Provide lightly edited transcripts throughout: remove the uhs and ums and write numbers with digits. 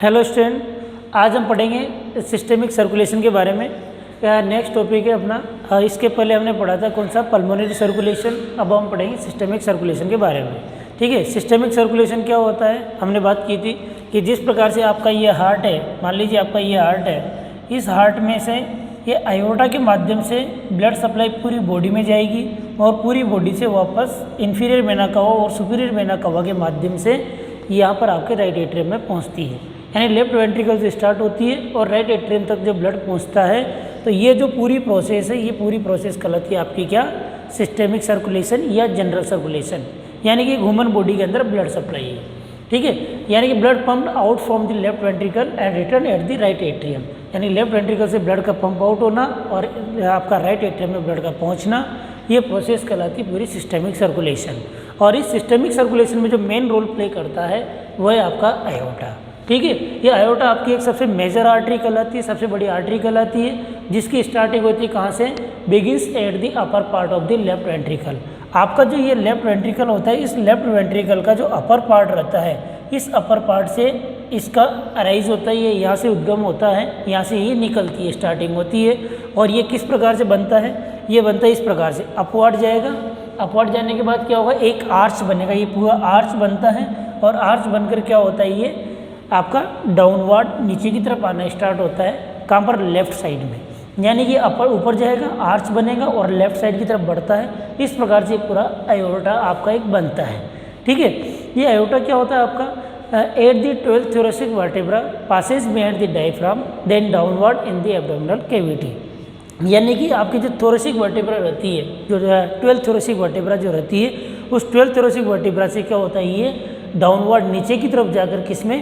Hello student, आज हम पढ़ेंगे सिस्टेमिक सर्कुलेशन के बारे में। नेक्स्ट टॉपिक है अपना। इसके पहले हमने पढ़ा था कौन सा, पल्मोनरी सर्कुलेशन। अब हम पढ़ेंगे सिस्टेमिक सर्कुलेशन के बारे में। ठीक है, सिस्टेमिक सर्कुलेशन क्या होता है, हमने बात की थी कि जिस प्रकार से आपका ये हार्ट है, मान लीजिए आपका ये हार्ट है, इस हार्ट में से ये आयोटा के माध्यम से ब्लड सप्लाई पूरी बॉडी में जाएगी और पूरी बॉडी से वापस इन्फीरियर वेना कवा और सुपीरियर वेना कवा के माध्यम से यहाँ पर आपके राइट एट्रियम में पहुँचती है। यानी लेफ्ट वेंट्रिकल से स्टार्ट होती है और राइट एट्रियम तक जब ब्लड पहुंचता है तो ये जो पूरी प्रोसेस है, ये पूरी प्रोसेस कहलाती है आपकी क्या, सिस्टेमिक सर्कुलेशन या जनरल सर्कुलेशन। यानी कि ह्यूमन बॉडी के अंदर ब्लड सप्लाई है। ठीक है, यानी कि blood pumped out from the left ventricle and return at the right atrium. यानी लेफ्ट वेंट्रिकल से ब्लड का पंप आउट होना और आपका राइट एट्रियम में ब्लड का पहुँचना, ये प्रोसेस कहलाती है पूरी सिस्टेमिक सर्कुलेशन। और इस सिस्टेमिक सर्कुलेशन में जो मेन रोल प्ले करता है वह है आपका आयोटा। ठीक है, ये आयोटा आपकी एक सबसे मेजर आर्टरी कहलाती है, सबसे बड़ी आर्टरी कहलाती है, जिसकी स्टार्टिंग होती है कहाँ से, begins at the upper part of the left ventricle. आपका जो ये लेफ्ट वेंट्रिकल होता है, इस लेफ्ट वेंट्रिकल का जो अपर पार्ट रहता है, इस अपर पार्ट से इसका अराइज होता है, ये यहाँ से उद्गम होता है, यहाँ से ये निकलती है, स्टार्टिंग होती है। और ये किस प्रकार से बनता है, ये बनता है इस प्रकार से, अपवर्ड जाएगा, अपवर्ड जाने के बाद क्या होगा, एक आर्च बनेगा, ये पूरा आर्च बनता है और आर्च बनकर क्या होता है, ये आपका डाउनवर्ड नीचे की तरफ आना स्टार्ट होता है। कहाँ पर, लेफ्ट साइड में। यानी कि अपर ऊपर जाएगा, आर्च बनेगा और लेफ्ट साइड की तरफ बढ़ता है। इस प्रकार से पूरा आयोटा आपका एक बनता है। ठीक है, ये आयोटा क्या होता है आपका, at the 12th thoracic vertebra passes behind the diaphragm then downward in the abdominal cavity। यानी कि आपकी जो थोरेसिक वर्टेब्रा रहती है, जो 12th thoracic vertebra जो रहती है, उस 12th thoracic vertebra से क्या होता है, ये डाउनवर्ड नीचे की तरफ जाकर किसमें,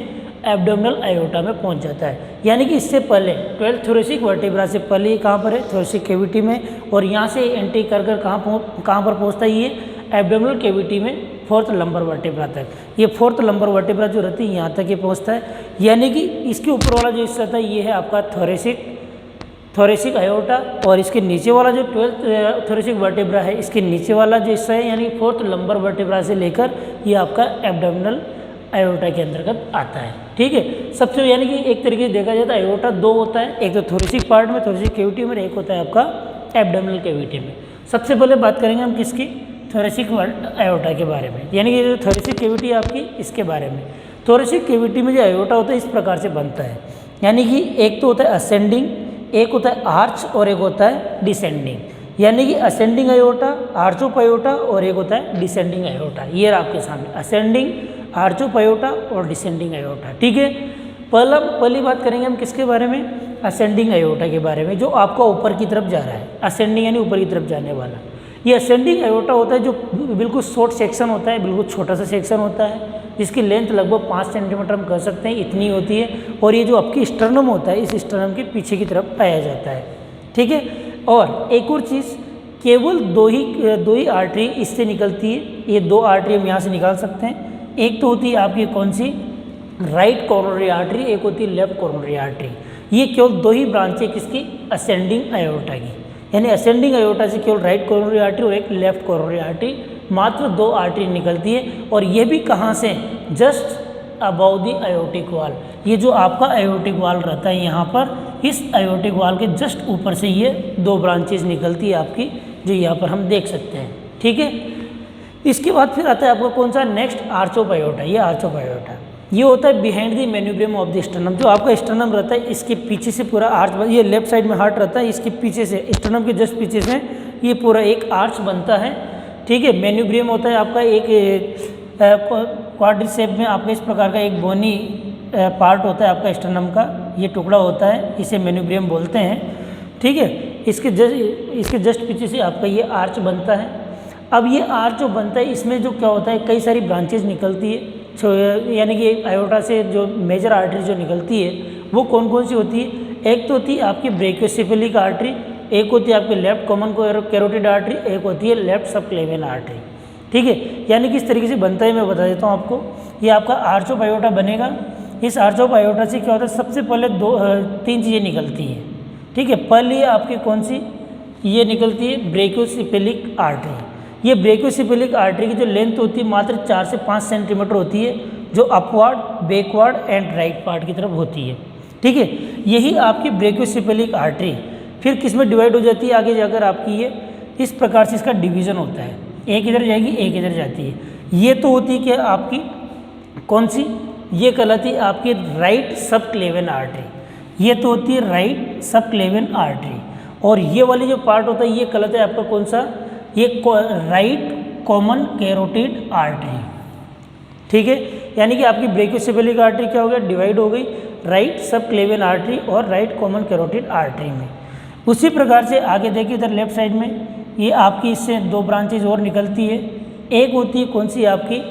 एब्डोमिनल आयोटा में पहुंच जाता है। यानी कि इससे पहले 12th thoracic vertebra से पहले ये कहाँ पर है, थोरेसिक कैविटी में, और यहाँ से एंट्री कर कहाँ पर पहुँचता है, ये एब्डोमिनल कैविटी में 4th लंबर वर्टेब्रा तक। ये 4th लंबर वर्टेब्रा जो रहती है यहाँ तक ये पहुँचता है। यानी कि इसके ऊपर वाला जो हिस्सा था ये है आपका थोरेसिक आयोटा, और इसके नीचे वाला जो 12th thoracic vertebra है, इसके नीचे वाला जो हिस्सा है यानी 4th लंबर वर्टेब्रा से लेकर ये आपका एब्डोमिनल आयोटा के अंतर्गत आता है। ठीक है, सबसे यानी कि एक तरीके से देखा जाए तो आयोटा दो होता है, एक तो थोरेसिक पार्ट में, थोरेसिक कैविटी में, एक होता है आपका एब्डोमिनल कैविटी में। सबसे पहले बात करेंगे हम किसकी, थोरेसिक आयोटा के बारे में, यानी कि जो थोरेसिक कैविटी है आपकी, इसके बारे में। थोरेसिक कैविटी में जो आयोटा होता है इस प्रकार से बनता है, यानी कि एक तो होता है असेंडिंग, एक होता है आर्च और एक होता है डिसेंडिंग। यानी कि ascending iota, arch of iota, और एक होता है डिसेंडिंग आयोटा। ये आपके सामने असेंडिंग, आर्च ऑफ आयोटा और डिसेंडिंग आयोटा। ठीक है, पहली बात करेंगे हम किसके बारे में, असेंडिंग आयोटा के बारे में, जो आपका ऊपर की तरफ जा रहा है। असेंडिंग यानी ऊपर की तरफ जाने वाला। ये असेंडिंग आयोटा होता है जो बिल्कुल शॉर्ट सेक्शन होता है, बिल्कुल छोटा सा सेक्शन होता है, जिसकी लेंथ लगभग 5 सेंटीमीटर हम कह सकते हैं, इतनी होती है। और ये जो आपकी स्टर्नम होता है, इस स्टर्नम के पीछे की तरफ पाया जाता है। ठीक है, और एक और चीज़, केवल दो ही आर्टरी इससे निकलती है। ये दो आर्टरी हम यहाँ से निकाल सकते हैं। एक तो होती है आपकी कौन सी, राइट कोरोनरी आर्टरी, एक होती है लेफ्ट कोरोनरी आर्टरी। ये केवल दो ही ब्रांच है किसकी, असेंडिंग आयोटा की। यानी असेंडिंग आयोटा से केवल राइट कोरोनरी आर्टरी और एक लेफ्ट कोरोनरी आर्टरी, मात्र दो आर्टरी निकलती है। और ये भी कहाँ से, जस्ट अबाउ द आयोटिक वाल। ये जो आपका आयोटिक वाल रहता है यहाँ पर, इस आयोटिक वाल के जस्ट ऊपर से ये दो ब्रांचेज निकलती है आपकी, जो यहाँ पर हम देख सकते हैं। ठीक है, इसके बाद फिर आता है आपका कौन सा, नेक्स्ट आर्च ऑफ आयोटा। ये आर्च ऑफ आयोटा ये होता है behind the manubrium of the sternum. जो आपका स्टर्नम रहता है, इसके पीछे से पूरा आर्च, ये लेफ्ट साइड में हार्ट रहता है, इसके पीछे से, स्टर्नम के जस्ट पीछे से ये पूरा एक आर्च बनता है। ठीक है, मेन्यूब्रियम होता है आपका एक क्वाड्री शेप में, आपका इस प्रकार का एक बोनी पार्ट होता है आपका स्टर्नम का, ये टुकड़ा होता है, इसे मेन्यूब्रियम बोलते हैं। ठीक है, इसके जस्ट पीछे से आपका ये आर्च बनता है। अब ये आर्च जो बनता है, इसमें जो क्या होता है, कई सारी ब्रांचेज निकलती है। यानी कि आयोटा से जो मेजर आर्टरी जो निकलती है वो कौन कौन सी होती है, एक तो होती है आपकी ब्रेकियोसेफेलिक आर्टरी, एक होती है आपकी लेफ्ट कॉमन कैरोटिड आर्टरी, एक होती है लेफ्ट सबक्लेवियन आर्टरी। ठीक है, यानी किस तरीके से बनता है मैं बता देता हूँ आपको। ये आपका आर्च ऑफ आयोटा बनेगा। इस आर्च ऑफ आयोटा से क्या होता है, सबसे पहले तीन चीज़ें निकलती हैं। ठीक है, पहली आपकी कौन सी, ये निकलती है ब्रेकियोसेफेलिक आर्टरी। ये ब्रेकियोसेफेलिक आर्टरी की जो लेंथ होती है मात्र 4 से 5 सेंटीमीटर होती है, जो upward, backward and right part की तरफ होती है। ठीक है, यही आपकी ब्रेकियोसेफेलिक आर्टरी फिर किस में डिवाइड हो जाती है आगे जाकर आपकी, ये इस प्रकार से इसका डिवीज़न होता है, एक इधर जाएगी एक इधर जाती है। ये तो होती है कि आपकी कौन सी, ये कहलाती है आपकी राइट सबक्लेवियन आर्टरी, ये तो होती है राइट सबक्लेवियन आर्टरी। और ये वाली जो पार्ट होता है ये कहलाता है आपका कौन सा, ये राइट कॉमन कैरोटिड आर्टरी। ठीक है, यानी कि आपकी ब्रेकियोसेफेलिक आर्टरी क्या हो गया, डिवाइड हो गई राइट सबक्लेवियन आर्टरी और राइट कॉमन कैरोटिड आर्टरी में। उसी प्रकार से आगे देखिए इधर लेफ्ट साइड में ये आपकी इससे दो ब्रांचेज और निकलती है। एक होती है कौन सी आपकी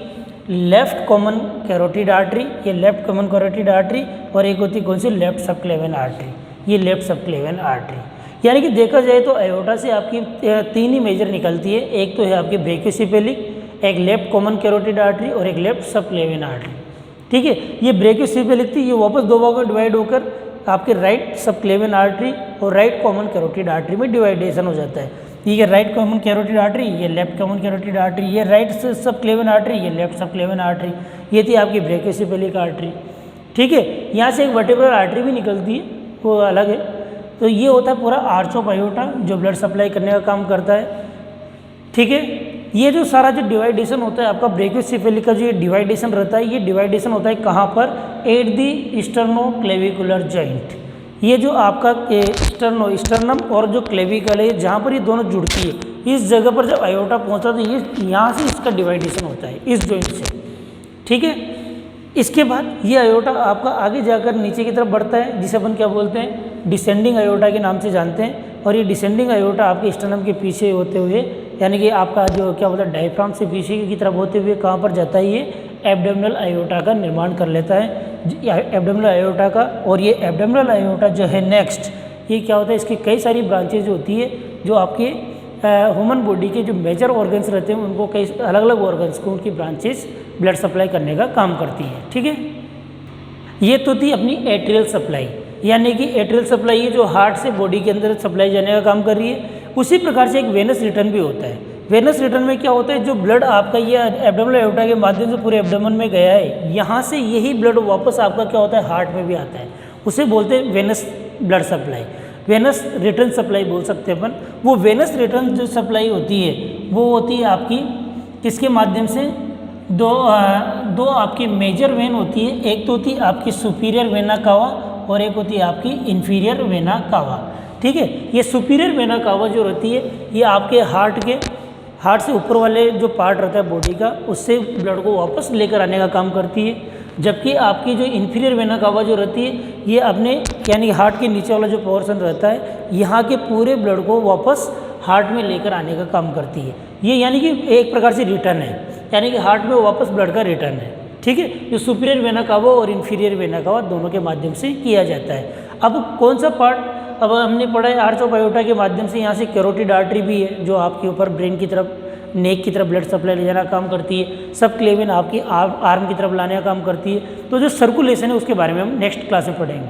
लेफ्ट कॉमन कैरोटिड आर्टरी, ये लेफ्ट कॉमन कैरोटिड आर्टरी, और एक होती है कौन सी लेफ्ट सबक्लेवियन आर्टरी, ये लेफ्ट सबक्लेवियन आर्टरी। यानी कि देखा जाए तो अयोटा से आपकी तीन ही मेजर निकलती है, एक तो है आपकी ब्रेकियोसेफेलिक, एक लेफ्ट कॉमन कैरोटिड आर्टरी और एक लेफ्ट सबक्लेवियन आर्टरी। ठीक है, ये ब्रेकियोसेफेलिक थी, ये वापस दो भागों में डिवाइड होकर आपके राइट सबक्लेवियन आर्टरी और राइट कॉमन कैरोटिड आर्टरी में डिवाइडेशन हो जाता है। ये राइट कॉमन कैरोटिड आर्टरी, ये लेफ्ट कॉमन कैरोटिड आर्टरी, ये राइट सबक्लेवियन आर्टरी, ये लेफ्ट सबक्लेवियन आर्टरी, ये थी आपकी ब्रेकियोसेफेलिक आर्टरी। ठीक है, यहाँ से एक वर्टिब्रल आर्टरी भी निकलती है, वो अलग है। तो ये होता है पूरा आर्च ऑफ अयोटा जो ब्लड सप्लाई करने का काम करता है। ठीक है, ये जो सारा जो डिवाइडेशन होता है आपका ब्रेकियोसेफेलिक का जो डिवाइडेशन रहता है, ये डिवाइडेशन होता है कहाँ पर, एट दी स्टर्नोक्लेविकुलर जॉइंट। ये जो आपका स्टर्नम और जो क्लेविकल है जहाँ पर ये दोनों जुड़ती है, इस जगह पर जब अयोटा पहुँचा तो ये यहाँ से इसका डिवाइडेशन होता है इस जॉइंट से। ठीक है, इसके बाद ये अयोटा आपका आगे जाकर नीचे की तरफ बढ़ता है, जिसे अपन क्या बोलते हैं, डिसेंडिंग अयोटा के नाम से जानते हैं। और ये डिसेंडिंग अयोटा आपके स्टर्नम के पीछे होते हुए, यानी कि आपका जो क्या बोलता है डायफ्राम से पीछे की तरफ होते हुए कहाँ पर जाता है, ये एब्डोमिनल अयोटा का निर्माण कर लेता है, एब्डोमिनल अयोटा का। और ये एब्डोमिनल अयोटा जो है नेक्स्ट, ये क्या होता है, इसकी कई सारी ब्रांचेज होती है जो आपके ह्यूमन बॉडी के जो मेजर ऑर्गन्स रहते हैं उनको कई अलग अलग ऑर्गन्स को उनकी ब्रांचेज ब्लड सप्लाई करने का काम करती है। ठीक है, ये तो थी अपनी एट्रियल सप्लाई, यानी कि एट्रियल सप्लाई ये जो हार्ट से बॉडी के अंदर सप्लाई जाने का काम कर रही है। उसी प्रकार से एक वेनस रिटर्न भी होता है। वेनस रिटर्न में क्या होता है, जो ब्लड आपका ये एब्डोमिनल अयोटा के माध्यम से पूरे एब्डोमेन में गया है, यहाँ से यही ब्लड वापस आपका क्या होता है हार्ट में भी आता है, उसे बोलते हैं venous blood supply, Venus return supply बोल सकते हैं अपन। वो वेनस रिटर्न जो सप्लाई होती है वो होती है आपकी किसके माध्यम से, दो आपकी मेजर वेन होती है, एक तो होती है आपकी सुपीरियर वेना कावा और एक होती है आपकी इन्फीरियर वेना कावा। ठीक है, ये सुपीरियर वेना कावा जो रहती है ये आपके हार्ट से ऊपर वाले जो पार्ट रहता है बॉडी का, उससे ब्लड को वापस लेकर आने का काम करती है। जबकि आपकी जो इन्फीरियर वेना कावा जो रहती है ये अपने यानी हार्ट के नीचे वाला जो पोर्शन रहता है यहाँ के पूरे ब्लड को वापस हार्ट में लेकर आने का काम करती है। ये यानी कि एक प्रकार से रिटर्न है, यानी कि हार्ट में वापस ब्लड का रिटर्न है। ठीक है, जो सुपीरियर वेना कावा और इन्फीरियर वेना कावा दोनों के माध्यम से किया जाता है। अब कौन सा पार्ट, अब हमने पढ़ा है आर्च ऑफ अयोटा के माध्यम से, यहाँ से कैरोटिड आर्टरी भी है जो आपके ऊपर ब्रेन की तरफ, नेक की तरफ ब्लड सप्लाई ले जाना काम करती है। सबक्लेवियन आपकी आर्म की तरफ लाने का काम करती है। तो जो सर्कुलेशन है उसके बारे में हम नेक्स्ट क्लास में पढ़ेंगे।